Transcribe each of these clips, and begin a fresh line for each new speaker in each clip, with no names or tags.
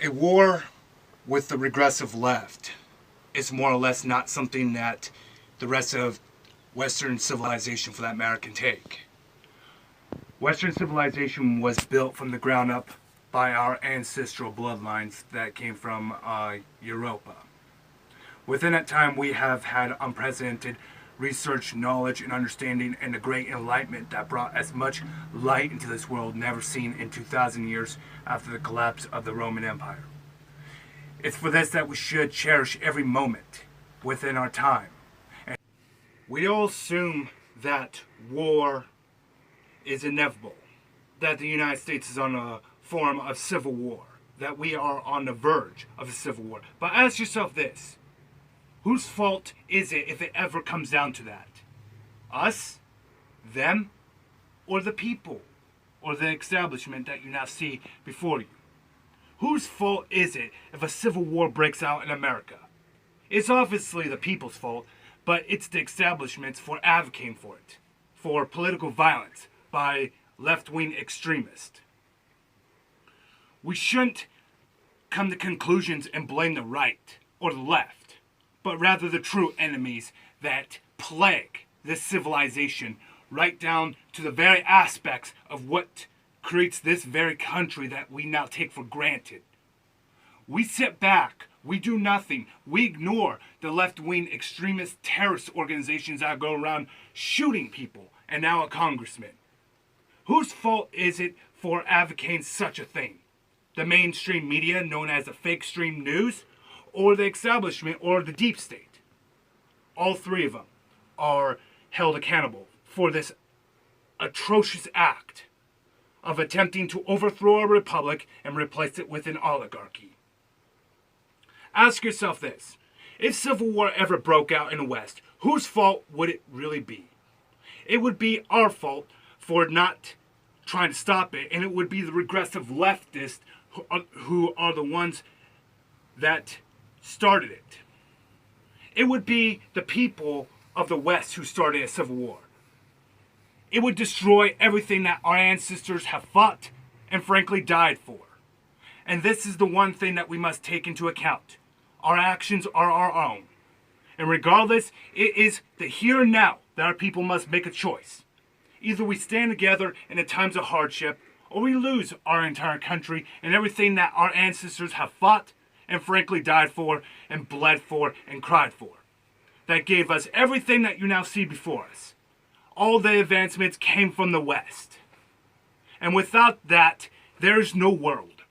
A war with the regressive left is more or less not something that the rest of Western civilization, for that matter, can take. Western civilization was built from the ground up by our ancestral bloodlines that came from Europa. Within that time, we have had unprecedented research, knowledge, and understanding, and the great enlightenment that brought as much light into this world never seen in 2,000 years after the collapse of the Roman Empire. It's for this that we should cherish every moment within our time. And we all assume that war is inevitable, that the United States is on a form of civil war, that we are on the verge of a civil war. But ask yourself this: whose fault is it if it ever comes down to that? Us? Them? Or the people? Or the establishment that you now see before you? Whose fault is it if a civil war breaks out in America? It's obviously the people's fault, but it's the establishments for advocating for it, for political violence by left-wing extremists. We shouldn't come to conclusions and blame the right or the left, but rather the true enemies that plague this civilization, right down to the very aspects of what creates this very country that we now take for granted. We sit back, we do nothing, we ignore the left-wing extremist terrorist organizations that go around shooting people, and now a congressman. Whose fault is it for advocating such a thing? The mainstream media, known as the fake stream news, or the establishment, or the deep state? All three of them are held accountable for this atrocious act of attempting to overthrow a republic and replace it with an oligarchy. Ask yourself this: if civil war ever broke out in the West, whose fault would it really be? It would be our fault for not trying to stop it, and it would be the regressive leftists who are the ones that started it. It would be the people of the West who started a civil war. It would destroy everything that our ancestors have fought and frankly died for. And this is the one thing that we must take into account. Our actions are our own. And regardless, it is the here and now that our people must make a choice. Either we stand together in the times of hardship, or we lose our entire country and everything that our ancestors have fought and frankly died for and bled for and cried for. That gave us everything that you now see before us. All the advancements came from the West. And without that, there is no world.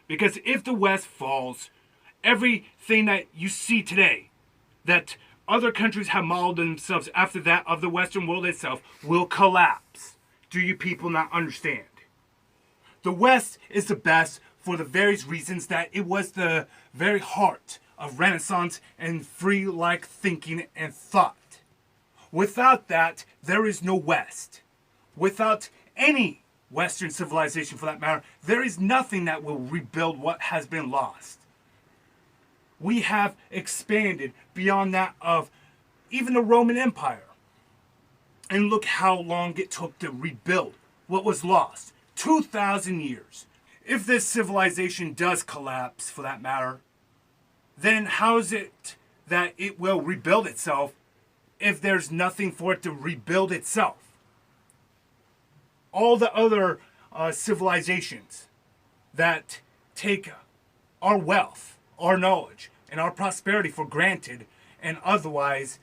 Because if the West falls, everything that you see today, that other countries have modeled themselves after that of the Western world itself, will collapse. Do you people not understand? The West is the best for the various reasons that it was the very heart of Renaissance and free-like thinking and thought. Without that, there is no West. Without any Western civilization, for that matter, there is nothing that will rebuild what has been lost. We have expanded beyond that of even the Roman Empire. And look how long it took to rebuild what was lost. 2,000 years. If this civilization does collapse, for that matter, then how is it that it will rebuild itself if there's nothing for it to rebuild itself? All the other civilizations that take our wealth, our knowledge, and our prosperity for granted and otherwise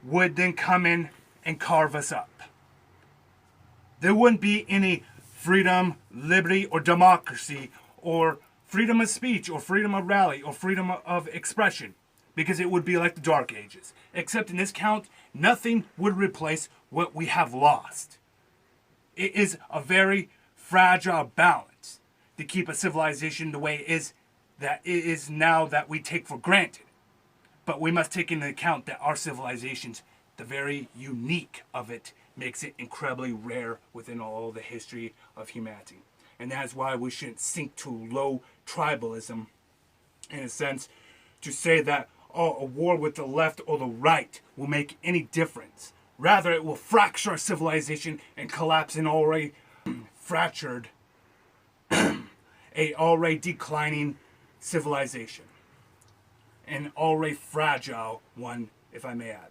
would then come in and carve us up. There wouldn't be any freedom, liberty, or democracy, or freedom of speech, or freedom of rally, or freedom of expression, because it would be like the Dark Ages. Except in this count, nothing would replace what we have lost. It is a very fragile balance to keep a civilization the way it is now that we take for granted. But we must take into account that our civilizations, the very unique of it, makes it incredibly rare within all the history of humanity. And that's why we shouldn't sink to low tribalism, in a sense, to say that a war with the left or the right will make any difference. Rather, it will fracture our civilization and collapse an already fractured a already declining civilization. An already fragile one, if I may add.